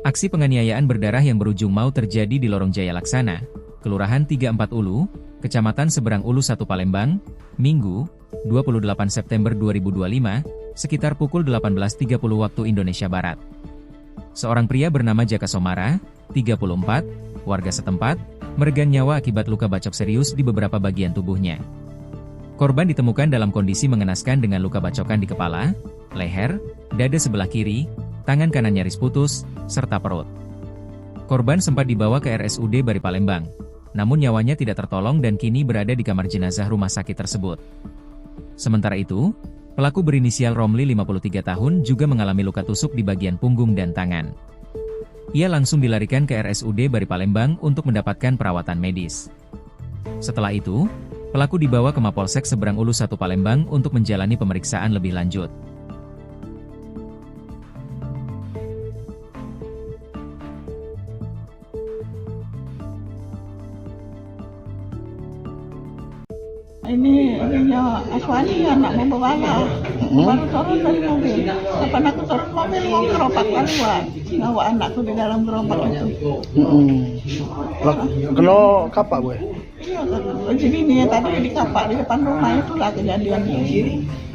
Aksi penganiayaan berdarah yang berujung maut terjadi di Lorong Jaya Laksana, Kelurahan 34 Ulu, Kecamatan Seberang Ulu 1 Palembang, Minggu, 28 September 2025, sekitar pukul 18.30 waktu Indonesia Barat. Seorang pria bernama Jaka Somara, 34, warga setempat, meregang nyawa akibat luka bacok serius di beberapa bagian tubuhnya. Korban ditemukan dalam kondisi mengenaskan dengan luka bacokan di kepala, leher, dada sebelah kiri, tangan kanan nyaris putus, serta perut. Korban sempat dibawa ke RSUD Bari Palembang, namun nyawanya tidak tertolong dan kini berada di kamar jenazah rumah sakit tersebut. Sementara itu, pelaku berinisial Romli 53 tahun juga mengalami luka tusuk di bagian punggung dan tangan. Ia langsung dilarikan ke RSUD Bari Palembang untuk mendapatkan perawatan medis. Setelah itu, pelaku dibawa ke Mapolsek Seberang Ulu 1 Palembang untuk menjalani pemeriksaan lebih lanjut. Ini ya Aswani anak membawa baru turun dari mobil. Kapan aku turun mobil mau gerobak keluar, bawa anakku di dalam gerobak itu. Kena kapak gue? Iya, jadi ini tadi di kapak di depan rumah itulah kejadiannya.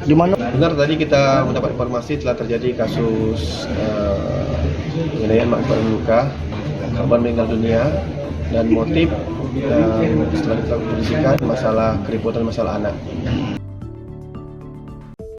Di mana? Benar, tadi kita mendapat informasi telah terjadi kasus penganiayaan mengakibatkan luka, korban meninggal dunia, dan motif setelah kita kondisikan masalah keributan masalah anak.